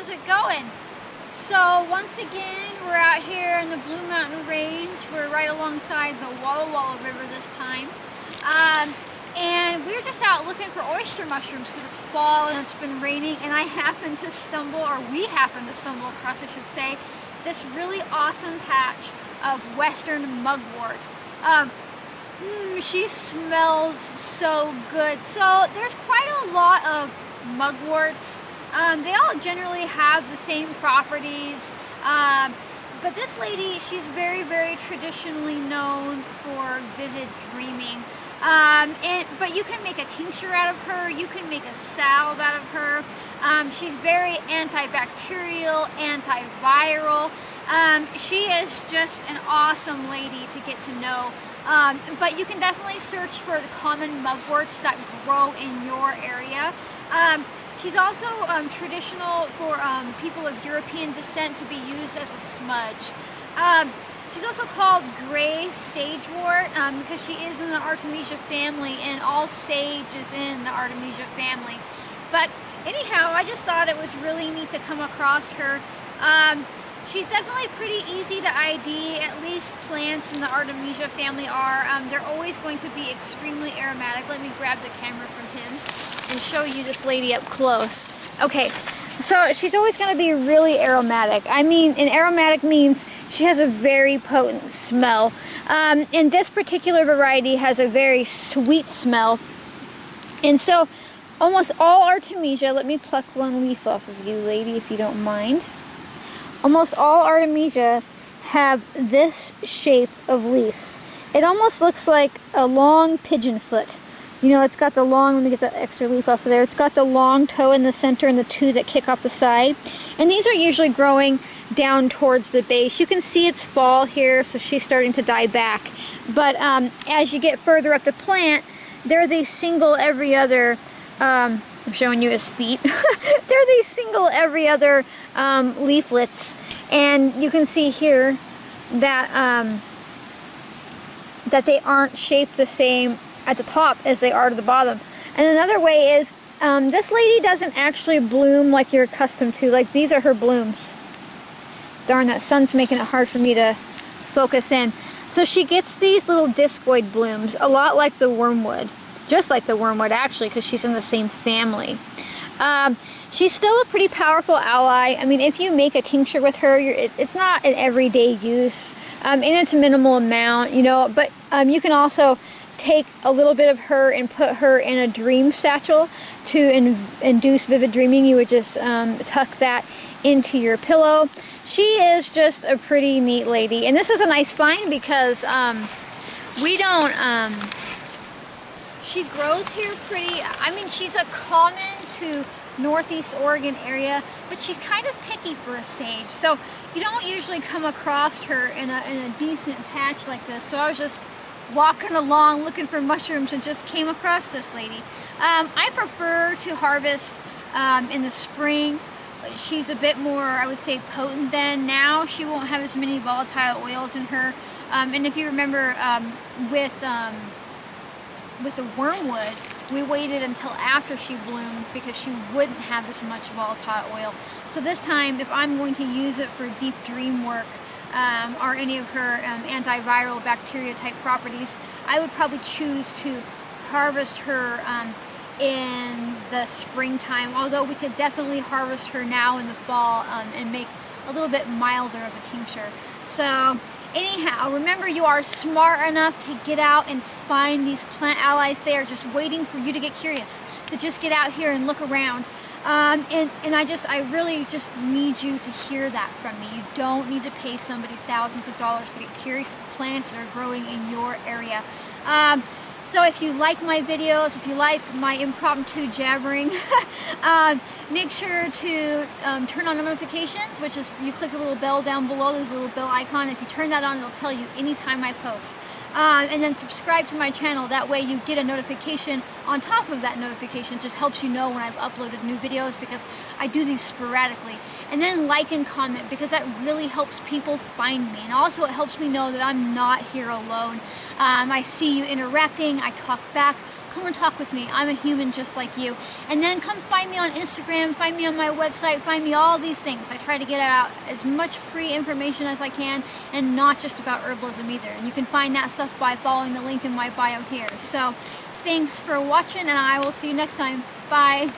how's it going? So once again, we're out here in the Blue Mountain Range. We're right alongside the Walla Walla River this time. And we're just out looking for oyster mushrooms because it's fall and it's been raining, and I happened to stumble, or we happened to stumble across, I should say, this really awesome patch of Western Mugwort. She smells so good. So there's quite a lot of mugworts. They all generally have the same properties, but this lady, she's very, very traditionally known for vivid dreaming. But you can make a tincture out of her, you can make a salve out of her. She's very antibacterial, antiviral. She is just an awesome lady to get to know. But you can definitely search for the common mugworts that grow in your area. She's also traditional for people of European descent to be used as a smudge. She's also called gray sagewort because she is in the Artemisia family, and all sage is in the Artemisia family. But anyhow, I just thought it was really neat to come across her. She's definitely pretty easy to ID. At least plants in the Artemisia family are. They're always going to be extremely aromatic. Let me grab the camera from him and show you this lady up close. Okay, so she's always going to be really aromatic. I mean, and aromatic means she has a very potent smell. And this particular variety has a very sweet smell. And so almost all Artemisia, let me pluck one leaf off of you, lady, if you don't mind. Almost all Artemisia have this shape of leaf. It almost looks like a long pigeon foot. You know, it's got the long, let me get the extra leaf off of there. It's got the long toe in the center and the two that kick off the side. And these are usually growing down towards the base. You can see it's fall here, so she's starting to die back. But as you get further up the plant, they're these single every other, I'm showing you his feet. They're these single every other leaflets. And you can see here that, that they aren't shaped the same at the top as they are to the bottom. And another way is, this lady doesn't actually bloom like you're accustomed to. Like, these are her blooms. Darn, that sun's making it hard for me to focus in. So she gets these little discoid blooms, a lot like the wormwood. Just like the wormwood, actually, because she's in the same family. She's still a pretty powerful ally. I mean, if you make a tincture with her, it's not an everyday use, and it's a minimal amount, you know, but you can also take a little bit of her and put her in a dream satchel to induce vivid dreaming. You would just tuck that into your pillow. She is just a pretty neat lady, and this is a nice find because we don't, she grows here pretty, I mean, she's a common to Northeast Oregon area, but she's kind of picky for a sage, so you don't usually come across her in a decent patch like this. So I was just walking along looking for mushrooms and just came across this lady. I prefer to harvest in the spring. She's a bit more, I would say, potent than now. She won't have as many volatile oils in her. And if you remember, with the wormwood, we waited until after she bloomed because she wouldn't have as much volatile oil. So this time, if I'm going to use it for deep dream work, or any of her antiviral bacteria type properties, I would probably choose to harvest her in the springtime, although we could definitely harvest her now in the fall and make a little bit milder of a tincture. So anyhow, remember, you are smart enough to get out and find these plant allies. They are just waiting for you to get curious, to just get out here and look around. And I really just need you to hear that from me. You don't need to pay somebody thousands of dollars to get curious plants that are growing in your area. So if you like my videos, if you like my impromptu jabbering, make sure to turn on notifications, which is, you click the little bell down below, there's a little bell icon. If you turn that on, it'll tell you anytime I post. And then subscribe to my channel. That way you get a notification on top of that notification. It just helps you know when I've uploaded new videos, because I do these sporadically. And then like and comment, because that really helps people find me. And also it helps me know that I'm not here alone. I see you interacting, I talk back. come and talk with me. I'm a human just like you. And then come find me on Instagram, find me on my website, find me all these things. I try to get out as much free information as I can, and not just about herbalism either. And you can find that stuff by following the link in my bio here. So thanks for watching, and I will see you next time. Bye.